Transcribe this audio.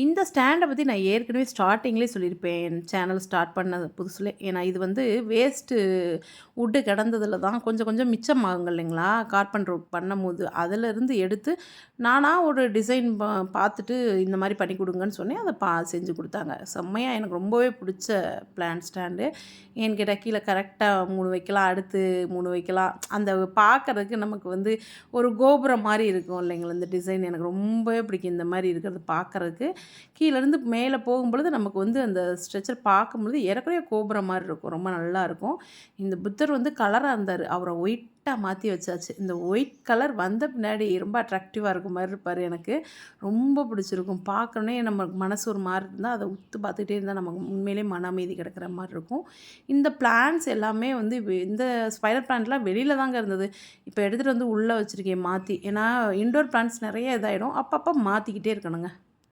இந்த ஸ்டாண்ட பத்தி நான் ஏற்கனவே ஸ்டார்ட்டிங்லேயே சொல்லியிருப்பேன். என் சேனல் ஸ்டார்ட் பண்ண புதுசுல. ஏன்னா இது வந்து வேஸ்ட்டு வுட்டு கிடந்ததில தான் கொஞ்சம் கொஞ்சம் மிச்சமாகுங்க இல்லைங்களா? கார்பெண்டர் ஒர்க் பண்ணும்போது. அதிலருந்து எடுத்து நானா ஒரு டிசைன் பார்த்துட்டு இந்த மாரி பண்ணி குடுங்கன்னு சொன்னேன். அத செஞ்சு குடுத்தாங்க. செம்மையா எனக்கு ரொம்பவே புடிச்ச பிளான்ட் ஸ்டாண்டு. ஏன்னு கேட்டா கீழ கரெக்ட்டா 3 வைக்கலாம். அடுத்து 3 வைக்கலாம். அந்த பார்க்கறதுக்கு நமக்கு வந்து ஒரு கோபுரம் மாரி இருக்கும் இல்லைங்களா? இந்த டிசைன் எனக்கு ரொம்பவே பிடிக்கும். இந்த மாரி இருக்கிறது பார்க்கறதுக்கு. கீழேருந்து மேலே போகும்பொழுது நமக்கு வந்து அந்த ஸ்ட்ரெச்சர் பார்க்கும்பொழுது ஏறக்குறைய கோபுரம் மாரி இருக்கும். ரொம்ப நல்லாயிருக்கும். இந்த புத்தர் வந்து கலரா இருந்தாரு. அவர ஒயிட்டா மாத்தி வச்சாச்சு. இந்த ஒயிட் கலர் வந்த பின்னாடி ரொம்ப அட்ராக்டிவா இருக்க மாரி இருப்பாரு எனக்கு. ரொம்ப பிடிச்சிருக்கும். பார்க்கணுனே நம்ம மனசு ஒரு மாரி இருந்தா, அத உத்து பார்த்துக்கிட்டே இருந்தா நமக்கு உண்மையிலேயே மன அமைதி கிடைக்கிற மாரி இருக்கும். இந்த பிளான்ட்ஸ் எல்லாமே வந்து இந்த ஸ்பைடர் பிளான்ட்லாம் வெளியில தாங்க இருந்தது. இப்ப எடுத்துட்டு வந்து உள்ள வச்சிருக்கேன் மாத்தி. ஏன்னா இன்டோர் பிளான்ட்ஸ் நெறைய இதாயிடும். அப்பப்ப மாத்திக்கிட்டே இருக்கணுங்க.